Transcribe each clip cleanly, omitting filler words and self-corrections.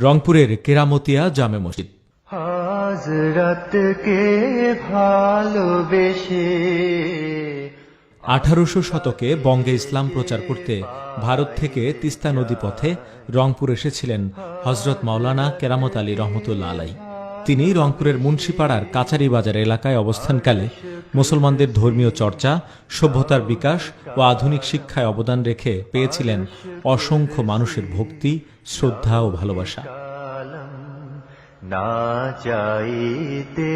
রংপুরের কেরামতিয়া জামে মসজিদ। হযরতকে ভালোবেসে 1800 শতকে বঙ্গে ইসলাম প্রচার করতে ভারত থেকে তিস্তা নদী পথে রংপুর এসেছিলেন হযরত মাওলানা কেরামত আলী রহমতুল্লাহ আলাই। তিনি রংপুরের মুন্সিপাড়ার কাচারি বাজার এলাকায় অবস্থানকালে মুসলমানদের ধর্মীয় চর্চা, সভ্যতার বিকাশ ও আধুনিক শিক্ষায় অবদান রেখে পেয়েছিলেন অসংখ্য মানুষের ভক্তি, শ্রদ্ধা ও ভালোবাসা। না চাইতে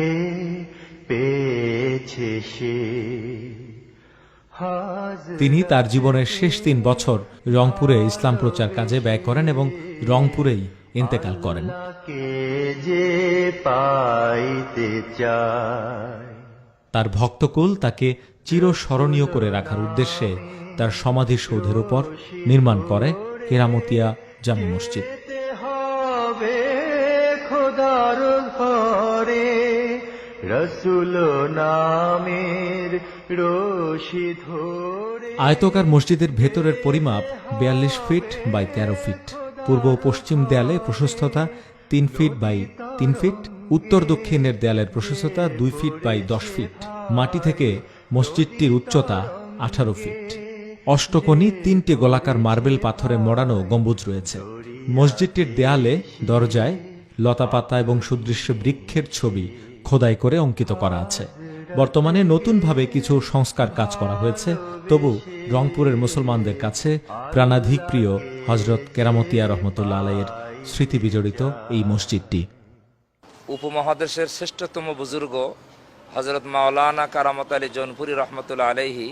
পেয়েছে সে। তিনি তার জীবনের শেষ 3 বছর রংপুরে ইসলাম প্রচার কাজে ব্যয় করেন এবং রংপুরেই ইন্তেকাল করেন। যে পাইতে চায় তার ভক্তকুল তাকে চিরস্মরণীয় করে রাখার উদ্দেশ্যে তার সমাধিসৌধের উপর নির্মাণ করে কেরামতিয়া জামে মসজিদ। খোদার ঘরে রসুল নামের রশি ধরে। আয়তকার মসজিদের ভেতরের পরিমাপ 42 ফিট বাই 13 ফিট। পূর্ব ও পশ্চিম দেয়ালে প্রশস্ততা 3 ফিট বাই 3 ফিট। উত্তর দক্ষিণের দেয়ালের প্রশস্ততা 2 ফিট বাই 10 ফিট। মাটি থেকে মসজিদটির উচ্চতা 18 ফিট। অষ্টকোণী 3টি গোলাকার মার্বেল পাথরে মোড়ানো গম্বুজ রয়েছে। মসজিদটির দেয়ালে, দরজায় লতাপাতা এবং সুদৃশ্য বৃক্ষের ছবি খোদাই করে অঙ্কিত করা আছে। বর্তমানে নতুনভাবে কিছু সংস্কার কাজ করা হয়েছে, তবু রংপুরের মুসলমানদের কাছে প্রাণাধিক প্রিয় হযরত কেরামতিয়া রহমতুল্লাহ আলাইয়ের স্মৃতি বিজড়িত এই মসজিদটি। উপমহাদেশের শ্রেষ্ঠতম বুজুর্গ হযরত মাওলানা কেরামত আলী জৌনপুরী রহমতুল্লাহ আলাইহি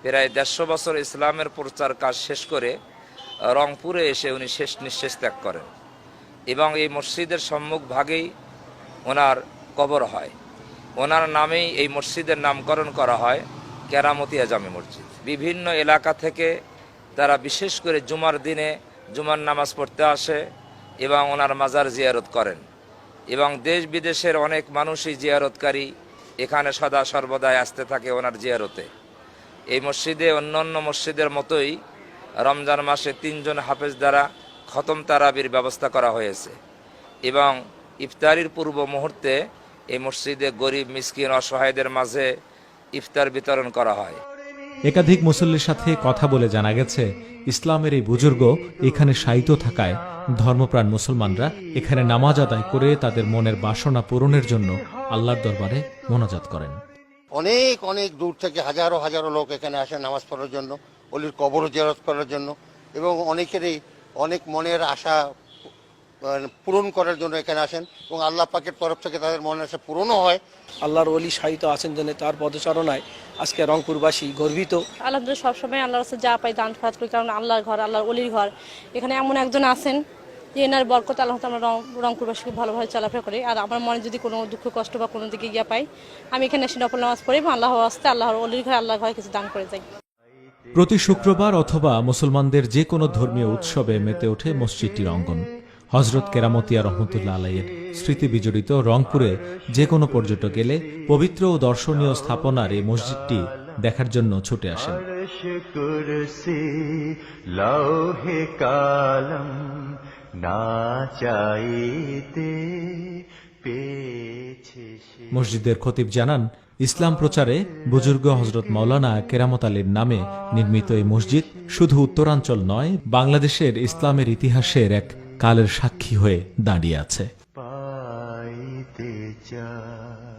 প্রায় 150 বছর ইসলামের প্রচার কাজ শেষ করে রংপুরে এসে উনি শেষ নিঃশ্বাস ত্যাগ করেন এবং এই মসজিদের সম্মুখ ভাগেই ওনার কবর হয়। ওনার নামেই এই মসজিদের নামকরণ করা হয় কেরামতিয়া জামে মসজিদ। বিভিন্ন এলাকা থেকে তারা বিশেষ করে জুমার দিনে জুমার নামাজ পড়তে আসে এবং ওনার মাজার জিয়ারত করেন এবং দেশ বিদেশের অনেক মানুষই জিয়ারতকারী এখানে সদা সর্বদাই আসতে থাকে ওনার জিয়ারতে। এই মসজিদে অন্যান্য মসজিদের মতোই রমজান মাসে 3 জন হাফেজ দ্বারা খতম তারাবির ব্যবস্থা করা হয়েছে এবং ইফতারির পূর্ব মুহূর্তে এই মসজিদে গরিব, মিসকিন, অসহায়দের মাঝে ইফতার বিতরণ করা হয়। একাধিক মুসল্লির সাথে কথা বলে জানা গেছে, ইসলামের এই বুজুর্গ এখানে শায়িত থাকায় ধর্মপ্রাণ মুসলমানরা এখানে নামাজ আদায় করে তাদের মনের বাসনা পূরণের জন্য আল্লাহর দরবারে মোনাজাত করেন। অনেক অনেক দূর থেকে হাজারো হাজারো লোক এখানে আসেন নামাজ পড়ার জন্য, অলির কবর জিয়ারত করার জন্য এবং অনেকেরই অনেক মনের আশা পূরণ করার জন্য এখানে আসেন এবং আল্লাহ পাকের তরফ থেকে তাদের মনের আশা পূরণও হয়। আল্লাহর ওলি শায়িত আছেন জন্য তার পদচারণায় আজকে রংপুরবাসী গর্বিত। আলহামদুলিল্লাহ, সবসময় আল্লাহর রাস্তায় যা পাই দান খরচ করি, কারণ আল্লাহর ঘর, আল্লাহর ওলির ঘর। এখানে এমন একজন আছেন যে এনার বরকত আল্লাহ আমরা রংপুরবাসীকে ভালোভাবে চলাফেরা করি। আর আমার মনে যদি কোনো দুঃখ কষ্ট বা কোনো দিকে গিয়ে পাই, আমি এখানে এসে নফল নামাজ পড়ি এবং আল্লাহর রাস্তায় আল্লাহর ওলির ঘরে, আল্লাহর ঘরে কিছু দান করে যাই। প্রতি শুক্রবার অথবা মুসলমানদের যে কোনো ধর্মীয় উৎসবে মেতে ওঠে মসজিদটির অঙ্গন। হযরত কেরামতিয়া রহমতুল্লাহ আলাইয়ের স্মৃতি বিজড়িত রংপুরে যে কোনো পর্যটক গেলে পবিত্র ও দর্শনীয় স্থাপনার এই মসজিদটি দেখার জন্য ছুটে আসেন। লৌহে কালম না চাইতে পেয়েছে। মসজিদের খতিব জানান, ইসলাম প্রচারে বুজুর্গ হযরত মাওলানা কেরামত আলীর নামে নির্মিত এই মসজিদ শুধু উত্তরাঞ্চল নয়, বাংলাদেশের ইসলামের ইতিহাসের এক কালের সাক্ষী হয়ে দাঁড়িয়ে আছে। পাইতে চায়।